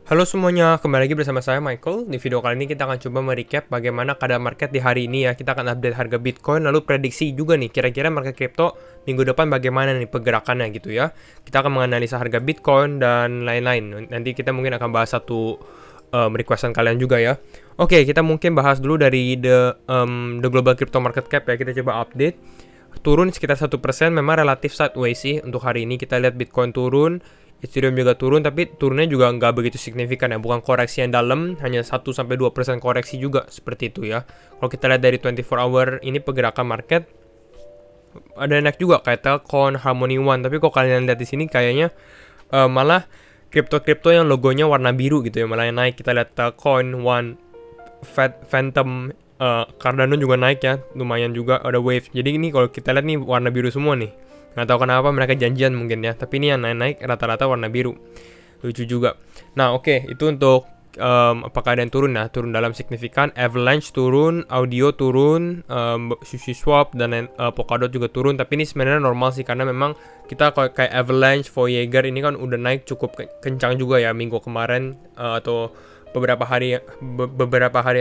Halo semuanya, kembali lagi bersama saya Michael. Di video kali ini kita akan coba merecap bagaimana keadaan market di hari ini ya. Kita akan update harga Bitcoin, lalu prediksi juga nih kira-kira market crypto minggu depan bagaimana nih pergerakannya gitu ya. Kita akan menganalisa harga Bitcoin dan lain-lain. Nanti kita mungkin akan bahas satu requestan kalian juga ya. Oke, kita mungkin bahas dulu dari the global crypto market cap ya. Kita coba update. Turun sekitar 1%, memang relatif sideways sih untuk hari ini. Kita lihat Bitcoin turun, Ethereum juga turun, tapi turunnya juga nggak begitu signifikan ya, bukan koreksi yang dalam, hanya 1-2% koreksi juga, seperti itu ya. Kalau kita lihat dari 24 hour ini pergerakan market, ada naik juga kayak Telcon, Harmony One, tapi kok kalian lihat di sini kayaknya malah kripto-kripto yang logonya warna biru gitu ya, malah yang naik. Kita lihat Telcon, One, Phantom, Cardano juga naik ya, lumayan juga, ada Wave. Jadi ini kalau kita lihat nih warna biru semua nih. Nggak tahu kenapa mereka janjian mungkin ya, tapi ini yang naik rata-rata warna biru, lucu juga. Nah oke, itu untuk apakah ada yang turun. Nah, turun dalam signifikan, Avalanche turun, Audio turun, SushiSwap dan Polkadot juga turun. Tapi ini sebenarnya normal sih, karena memang kita kayak Avalanche, Voyager ini kan udah naik cukup kencang juga ya minggu kemarin, atau beberapa hari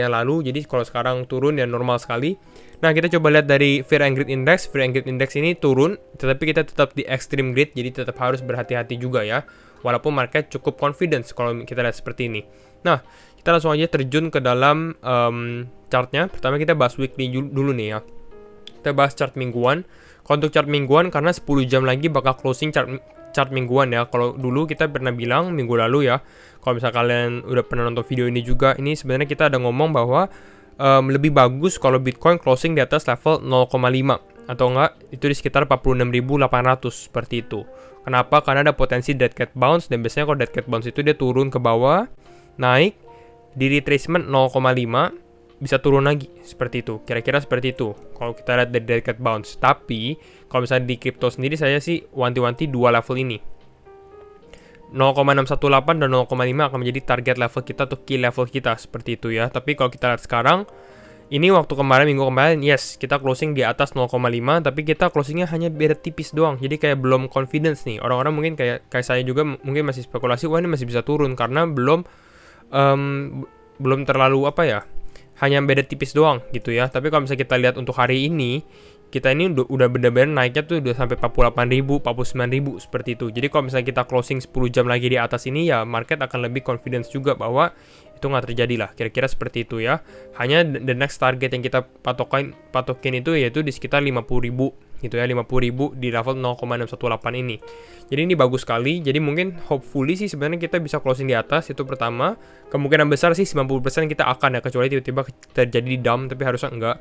yang lalu. Jadi kalau sekarang turun ya normal sekali. Nah, kita coba lihat dari Fear and Greed Index. Fear and Greed Index ini turun, tetapi kita tetap di extreme greed, jadi tetap harus berhati-hati juga ya. Walaupun market cukup confidence kalau kita lihat seperti ini. Nah, kita langsung aja terjun ke dalam chartnya. Pertama kita bahas weekly dulu nih ya. Kita bahas chart mingguan. Kalau untuk chart mingguan, karena 10 jam lagi bakal closing chart mingguan ya. Kalau dulu kita pernah bilang minggu lalu ya, kalau misalnya kalian udah pernah nonton video ini juga, ini sebenarnya kita ada ngomong bahwa lebih bagus kalau Bitcoin closing di atas level 0,5 atau enggak itu di sekitar 46.800 seperti itu. Kenapa? Karena ada potensi dead cat bounce, dan biasanya kalau dead cat bounce itu dia turun ke bawah, naik di retracement 0,5, bisa turun lagi seperti itu. Kira-kira seperti itu kalau kita lihat dari dead cat bounce. Tapi kalau misalnya di crypto sendiri, saya sih wanti-wanti dua level ini, 0,618 dan 0,5 akan menjadi target level kita atau key level kita, seperti itu ya. Tapi kalau kita lihat sekarang, ini waktu kemarin, minggu kemarin, yes, kita closing di atas 0,5, tapi kita closingnya hanya beda tipis doang. Jadi kayak belum confidence nih. Orang-orang mungkin kayak saya juga mungkin masih spekulasi, wah ini masih bisa turun, karena belum terlalu apa ya, hanya beda tipis doang gitu ya. Tapi kalau misalnya kita lihat untuk hari ini, kita ini udah benar-benar naiknya tuh udah sampai 48.000, 49.000 seperti itu. Jadi kalau misalnya kita closing 10 jam lagi di atas ini ya, market akan lebih confidence juga bahwa itu nggak terjadi lah. Kira-kira seperti itu ya. Hanya the next target yang kita patokin itu yaitu di sekitar 50.000 gitu ya, 50.000 di level 0,618 ini. Jadi ini bagus sekali. Jadi mungkin hopefully sih sebenarnya kita bisa closing di atas, itu pertama. Kemungkinan besar sih 90% kita akan ya, kecuali tiba-tiba terjadi di dump, tapi harusnya enggak.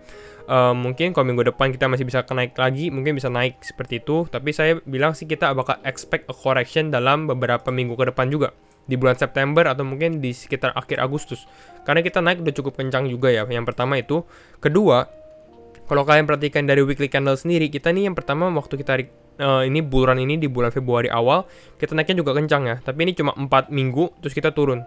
Mungkin kalau minggu depan kita masih bisa naik lagi, mungkin bisa naik seperti itu. Tapi saya bilang sih kita bakal expect a correction dalam beberapa minggu ke depan juga, di bulan September atau mungkin di sekitar akhir Agustus. Karena kita naik udah cukup kencang juga ya. Yang pertama itu. Kedua, kalau kalian perhatikan dari weekly candle sendiri, kita nih yang pertama waktu kita ini bulan ini di bulan Februari awal, kita naiknya juga kencang ya. Tapi ini cuma 4 minggu terus kita turun.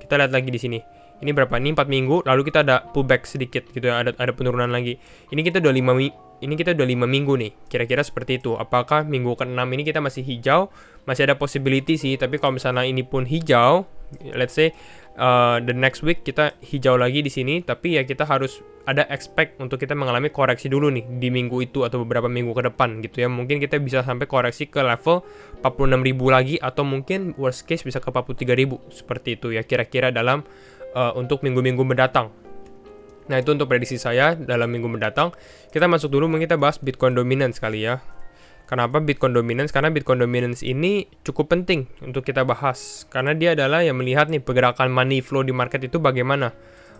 Kita lihat lagi di sini. Ini berapa? Ini 4 minggu, lalu kita ada pullback sedikit gitu ya, ada penurunan lagi. Ini kita udah 5 minggu nih. Kira-kira seperti itu. Apakah minggu ke-6 ini kita masih hijau? Masih ada possibility sih, tapi kalau misalnya ini pun hijau, let's say the next week kita hijau lagi di sini, tapi ya kita harus ada expect untuk kita mengalami koreksi dulu nih di minggu itu atau beberapa minggu ke depan gitu ya. Mungkin kita bisa sampai koreksi ke level 46.000 lagi, atau mungkin worst case bisa ke 43.000 seperti itu ya, kira-kira dalam untuk minggu-minggu mendatang. Nah, itu untuk prediksi saya dalam minggu mendatang. Kita masuk dulu, mungkin kita bahas Bitcoin dominance kali ya. Kenapa Bitcoin dominance? Karena Bitcoin dominance ini cukup penting untuk kita bahas, karena dia adalah yang melihat nih pergerakan money flow di market itu bagaimana.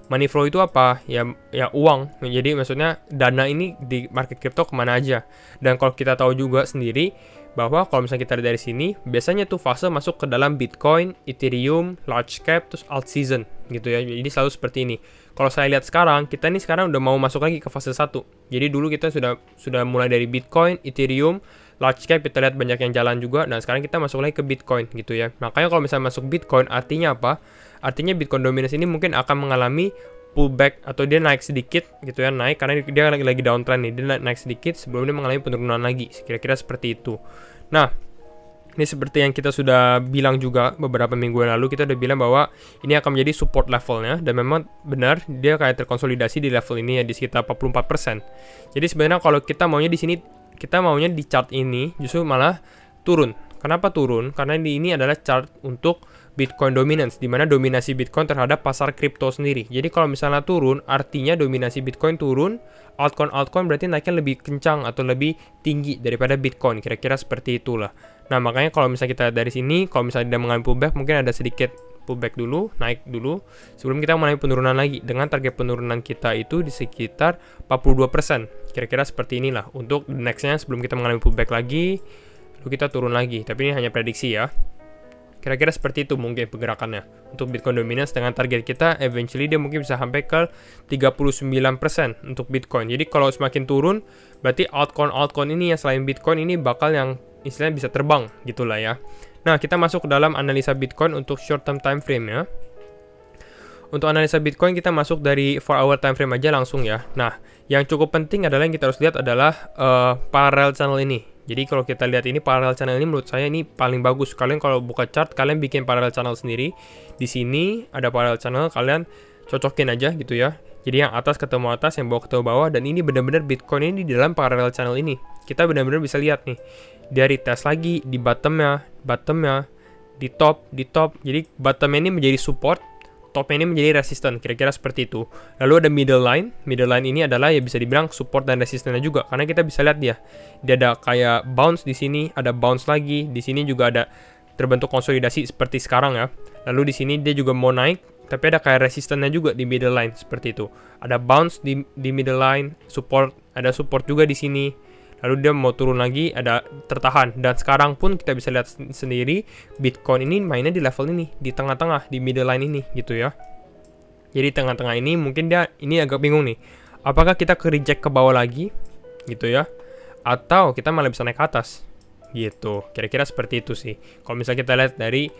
Money flow itu apa? Ya uang. Jadi maksudnya dana ini di market crypto kemana aja. Dan kalau kita tahu juga sendiri bahwa kalau misalnya kita lihat dari sini, biasanya tuh fase masuk ke dalam Bitcoin, Ethereum, large cap, terus alt season gitu ya. Jadi selalu seperti ini. Kalau saya lihat sekarang, kita nih sekarang udah mau masuk lagi ke fase 1. Jadi dulu kita sudah mulai dari Bitcoin, Ethereum, large cap, kita lihat banyak yang jalan juga, dan sekarang kita masuk lagi ke Bitcoin gitu ya. Makanya kalau misalnya masuk Bitcoin, artinya apa? Artinya Bitcoin dominance ini mungkin akan mengalami pullback, atau dia naik sedikit gitu ya, naik karena dia lagi downtrend nih, dia naik sedikit sebelum dia mengalami penurunan lagi, kira-kira seperti itu. Nah, Ini seperti yang kita sudah bilang juga beberapa minggu yang lalu, kita udah bilang bahwa ini akan menjadi support levelnya, dan memang benar dia kayak terkonsolidasi di level ini ya, di sekitar 44%. Jadi sebenarnya kalau kita maunya di sini, kita maunya di chart ini justru malah turun. Kenapa turun? Karena ini adalah chart untuk Bitcoin dominance, di mana dominasi Bitcoin terhadap pasar kripto sendiri. Jadi kalau misalnya turun, artinya dominasi Bitcoin turun, altcoin berarti naiknya lebih kencang atau lebih tinggi daripada Bitcoin, kira-kira seperti itulah. Nah, makanya kalau misalnya kita dari sini, kalau misalnya dia mengalami pullback, mungkin ada sedikit pullback dulu, naik dulu, sebelum kita mengalami penurunan lagi, dengan target penurunan kita itu di sekitar 42%. Kira-kira seperti inilah untuk nextnya sebelum kita mengalami pullback lagi, lalu kita turun lagi. Tapi ini hanya prediksi ya. Kira-kira seperti itu mungkin pergerakannya untuk Bitcoin dominance, dengan target kita eventually dia mungkin bisa sampai ke 39% untuk Bitcoin. Jadi kalau semakin turun, berarti altcoin ini yang selain Bitcoin ini bakal yang istilahnya bisa terbang gitulah ya. Nah, kita masuk ke dalam analisa Bitcoin untuk short term time frame ya. Untuk analisa Bitcoin kita masuk dari 4 hour time frame aja langsung ya. Nah, yang cukup penting adalah yang kita harus lihat adalah parallel channel ini. Jadi kalau kita lihat ini parallel channel ini, menurut saya ini paling bagus. Kalian kalau buka chart, kalian bikin parallel channel sendiri. Di sini ada parallel channel, kalian cocokin aja gitu ya. Jadi yang atas ketemu atas, yang bawah ketemu bawah, dan ini benar-benar Bitcoin ini di dalam parallel channel ini. Kita benar-benar bisa lihat nih, dia retest lagi di bottomnya, di top. Jadi bottomnya ini menjadi support, topnya ini menjadi resisten, kira-kira seperti itu. Lalu ada middle line ini adalah ya bisa dibilang support dan resistennya juga, karena kita bisa lihat dia ada kayak bounce di sini, ada bounce lagi, di sini juga ada terbentuk konsolidasi seperti sekarang ya. Lalu di sini dia juga mau naik, tapi ada kayak resistennya juga di middle line seperti itu. Ada bounce di middle line, ada support juga di sini. Lalu dia mau turun lagi, ada tertahan. Dan sekarang pun kita bisa lihat sendiri, Bitcoin ini mainnya di level ini, di tengah-tengah, di middle line ini, gitu ya. Jadi tengah-tengah ini mungkin dia, ini agak bingung nih. Apakah kita ke reject ke bawah lagi, gitu ya. Atau kita malah bisa naik ke atas, gitu. Kira-kira seperti itu sih. Kalau misalnya kita lihat dari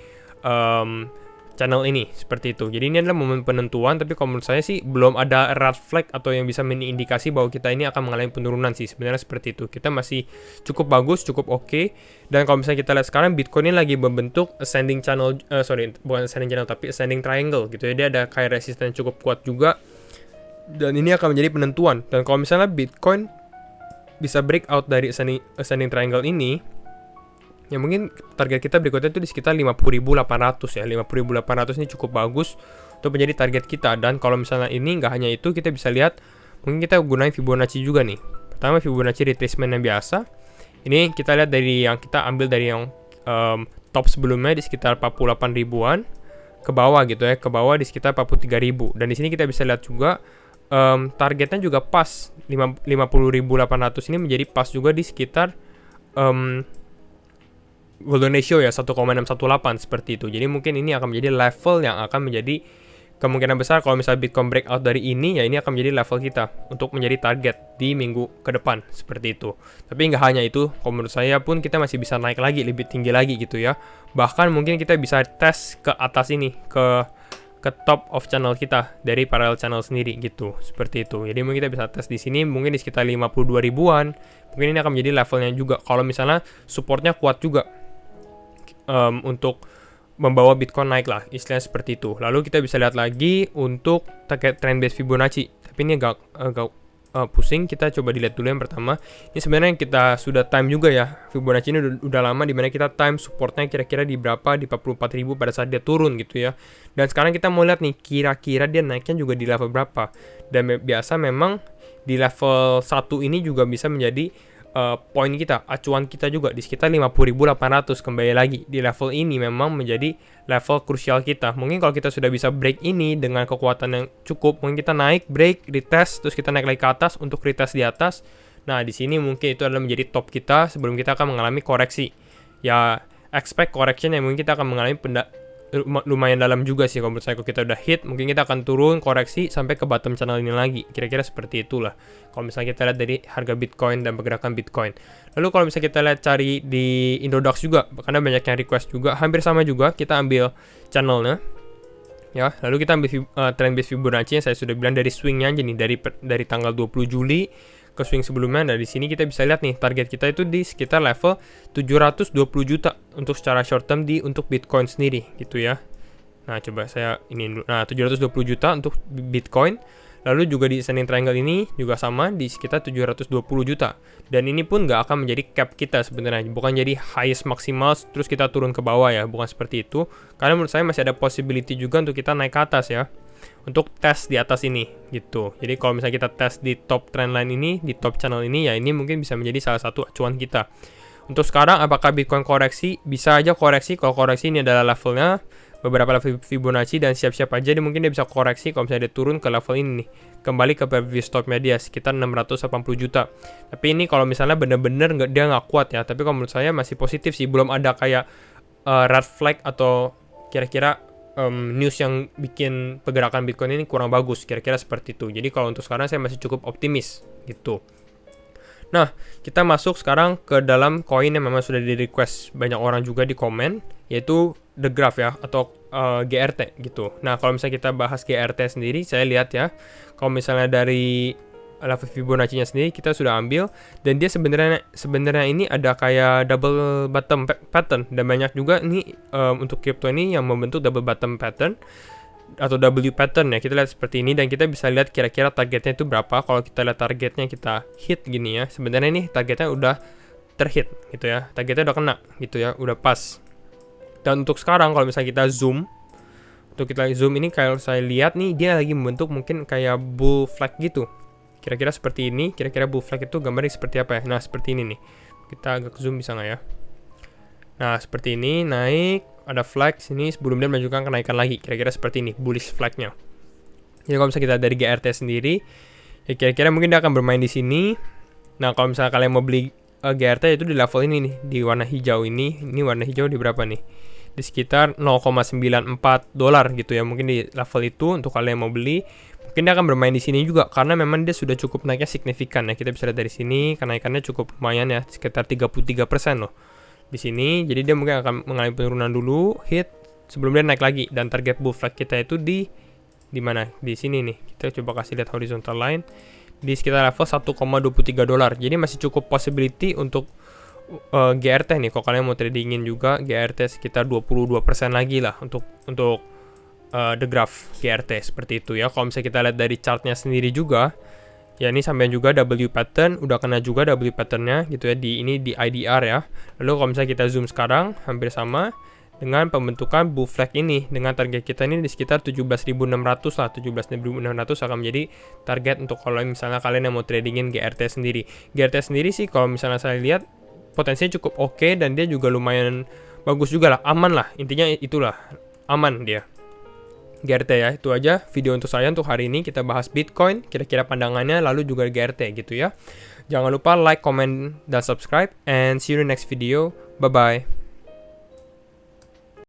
channel ini seperti itu. Jadi ini adalah momen penentuan, tapi kalau menurut saya sih belum ada red flag atau yang bisa mengindikasi bahwa kita ini akan mengalami penurunan sih. Sebenarnya seperti itu. Kita masih cukup bagus, cukup oke. Dan kalau misalnya kita lihat sekarang Bitcoin ini lagi membentuk ascending channel, bukan ascending channel tapi ascending triangle gitu ya. Dia ada kayak resisten cukup kuat juga. Dan ini akan menjadi penentuan. Dan kalau misalnya Bitcoin bisa breakout dari ascending triangle ini, ya mungkin target kita berikutnya itu di sekitar 50.800 ya. 50.800 ini cukup bagus untuk menjadi target kita. Dan kalau misalnya ini nggak hanya itu, kita bisa lihat mungkin kita gunain Fibonacci juga nih. Pertama Fibonacci retracement yang biasa. Ini kita lihat dari yang kita ambil dari yang top sebelumnya di sekitar 48 ribuan ke bawah gitu ya, ke bawah di sekitar 43.000. Dan di sini kita bisa lihat juga targetnya juga pas 50.800 ini menjadi pas juga di sekitar golden ratio ya 1,618 seperti itu. Jadi mungkin ini akan menjadi level yang akan menjadi kemungkinan besar kalau misalnya Bitcoin breakout dari ini, ya ini akan menjadi level kita untuk menjadi target di minggu ke depan seperti itu. Tapi nggak hanya itu, kalau menurut saya pun kita masih bisa naik lagi, lebih tinggi lagi gitu ya. Bahkan mungkin kita bisa tes ke atas ini, ke top of channel kita dari parallel channel sendiri gitu, seperti itu. Jadi mungkin kita bisa tes di sini mungkin di sekitar 52 ribuan. Mungkin ini akan menjadi levelnya juga kalau misalnya supportnya kuat juga. Untuk membawa Bitcoin naik lah, istilahnya seperti itu. Lalu kita bisa lihat lagi untuk target trend base Fibonacci, tapi ini agak pusing. Kita coba dilihat dulu yang pertama. Ini sebenarnya yang kita sudah time juga ya, Fibonacci ini udah lama, dimana kita time supportnya kira-kira di berapa, di 44.000 pada saat dia turun gitu ya. Dan sekarang kita mau lihat nih, kira-kira dia naiknya juga di level berapa. Dan biasa memang di level 1 ini juga bisa menjadi poin kita, acuan kita juga di sekitar 50.800. Kembali lagi di level ini memang menjadi level krusial kita. Mungkin kalau kita sudah bisa break ini dengan kekuatan yang cukup, mungkin kita naik, break, retest, terus kita naik lagi ke atas untuk retest di atas. Nah, di sini mungkin itu adalah menjadi top kita sebelum kita akan mengalami koreksi. Ya, expect correction yang mungkin kita akan mengalami lumayan dalam juga sih. Kalau menurut saya, kalau kita udah hit, mungkin kita akan turun, koreksi sampai ke bottom channel ini lagi. Kira-kira seperti itulah kalau misalnya kita lihat dari harga Bitcoin dan pergerakan Bitcoin. Lalu kalau misalnya kita lihat cari di Indodax juga, karena banyak yang request juga, hampir sama juga, kita ambil channelnya ya. Lalu kita ambil trend base Fibonacci yang saya sudah bilang dari swingnya aja nih, dari tanggal 20 Juli ke swing sebelumnya. Nah, di sini kita bisa lihat nih target kita itu di sekitar level 720 juta untuk secara short term untuk Bitcoin sendiri gitu ya. Nah, coba saya ini dulu. Nah, 720 juta untuk Bitcoin. Lalu juga di Ascending Triangle ini juga sama di sekitar 720 juta. Dan ini pun nggak akan menjadi cap kita sebenarnya. Bukan jadi highest maksimal terus kita turun ke bawah ya. Bukan seperti itu. Karena menurut saya masih ada possibility juga untuk kita naik ke atas ya. Untuk tes di atas ini gitu. Jadi kalau misalnya kita tes di top trendline ini, di top channel ini ya, ini mungkin bisa menjadi salah satu acuan kita. Untuk sekarang apakah Bitcoin koreksi? Bisa aja koreksi. Kalau koreksi ini adalah levelnya beberapa level Fibonacci, dan siap-siap aja mungkin dia bisa koreksi kalau misalnya dia turun ke level ini nih, kembali ke previous top media sekitar 680 juta. Tapi ini kalau misalnya bener-bener dia nggak kuat ya, tapi kalau menurut saya masih positif sih, belum ada kayak red flag atau kira-kira news yang bikin pergerakan Bitcoin ini kurang bagus, kira-kira seperti itu. Jadi kalau untuk sekarang saya masih cukup optimis gitu. Nah, kita masuk sekarang ke dalam koin yang memang sudah di request banyak orang juga di komen, yaitu The Graph ya, atau GRT gitu. Nah, kalau misalnya kita bahas GRT sendiri, saya lihat ya, kalau misalnya dari level Fibonacci-nya sendiri kita sudah ambil, dan dia sebenarnya ini ada kayak double bottom pattern, dan banyak juga ini untuk crypto ini yang membentuk double bottom pattern atau W pattern ya. Kita lihat seperti ini dan kita bisa lihat kira-kira targetnya itu berapa. Kalau kita lihat targetnya kita hit gini ya, sebenarnya ini targetnya udah terhit gitu ya, targetnya udah kena gitu ya, udah pas. Dan untuk sekarang kalau misalnya kita zoom, ini kalau saya lihat nih dia lagi membentuk mungkin kayak bull flag gitu, kira-kira seperti ini. Kira-kira bull flag itu gambarnya seperti apa ya? Nah, seperti ini nih, kita agak zoom bisa nggak ya? Nah, seperti ini naik, ada flag sini sebelum dia menunjukkan kenaikan lagi, kira-kira seperti ini bullish flagnya. Jadi kalau misalnya kita dari GRT sendiri, ya kira-kira mungkin dia akan bermain di sini. Nah, kalau misalnya kalian mau beli GRT itu di level ini nih, di warna hijau ini warna hijau di berapa nih? Di sekitar 0,94 dolar gitu ya, mungkin di level itu untuk kalian mau beli. Mungkin dia akan bermain di sini juga karena memang dia sudah cukup naiknya signifikan ya. Kita bisa lihat dari sini kenaikannya cukup lumayan ya, sekitar 33% loh di sini. Jadi dia mungkin akan mengalami penurunan dulu, hit sebelum dia naik lagi, dan target bull flag kita itu di mana? Di sini nih. Kita coba kasih lihat horizontal line di sekitar level 1,23 dolar. Jadi masih cukup possibility untuk GRT nih. Kalau kalian mau tradingin juga GRT sekitar 22% lagi lah untuk The Graph GRT seperti itu ya. Kalau misalnya kita lihat dari chartnya sendiri juga, ya ini sampai juga W pattern, udah kena juga W patternnya gitu ya, ini di IDR ya. Lalu kalau misalnya kita zoom sekarang, hampir sama dengan pembentukan bull flag ini, dengan target kita ini di sekitar 17.600 lah, 17.600 akan menjadi target untuk kalau misalnya kalian yang mau tradingin GRT sendiri. GRT sendiri sih kalau misalnya saya lihat potensinya cukup oke, dan dia juga lumayan bagus juga lah, aman lah, intinya itulah, aman dia. GRT ya, itu aja video untuk saya untuk hari ini. Kita bahas Bitcoin, kira-kira pandangannya, lalu juga GRT gitu ya. Jangan lupa like, comment, dan subscribe, and see you in the next video. Bye-bye.